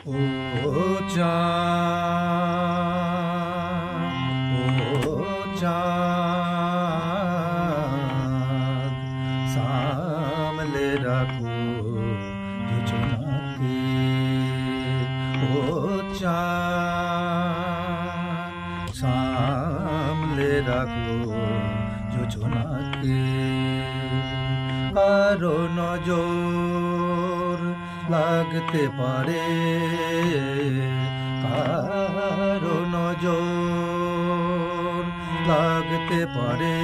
ও চাঁদ, ও চাঁদ, সামলে রাখো যোজনাকে। ও চাঁদ, সামলে রাখো যোজনাকে। কারো নজর লাগতে পারে, কারো নজর লাগতে পারে,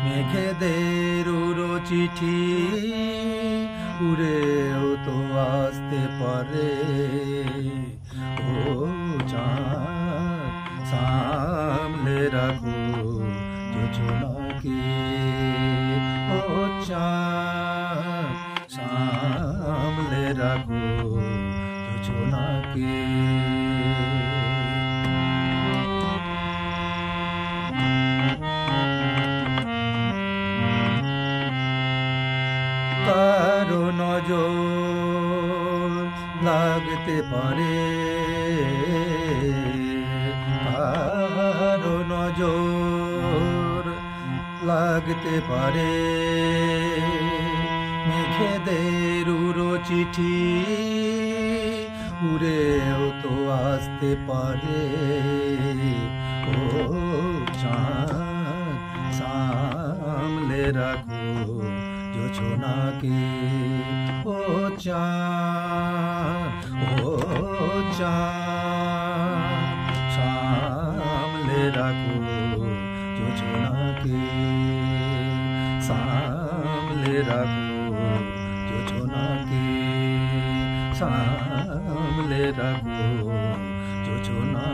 মেঘেদের উড়ো চিঠি উড়েও তো আসতে পারে। ও চাঁদ, সামলে রাখো যোজনাকে। ও চাঁদ, সামলে রাখো যোজনাকে। কারো নজর লাগতে পারে, কারো নজর লাগতে পারে, মেঘেদের উড়ো চিঠি উড়েও তো আসতে পারে। ও চাঁদ, সামলে রাখো যোজনাকে। ও চাঁদ, ও চাঁদ, সামলে রাখো যোজনাকে। সামলে রাখো যোজনাকে, সামলে রাখো যোজনা।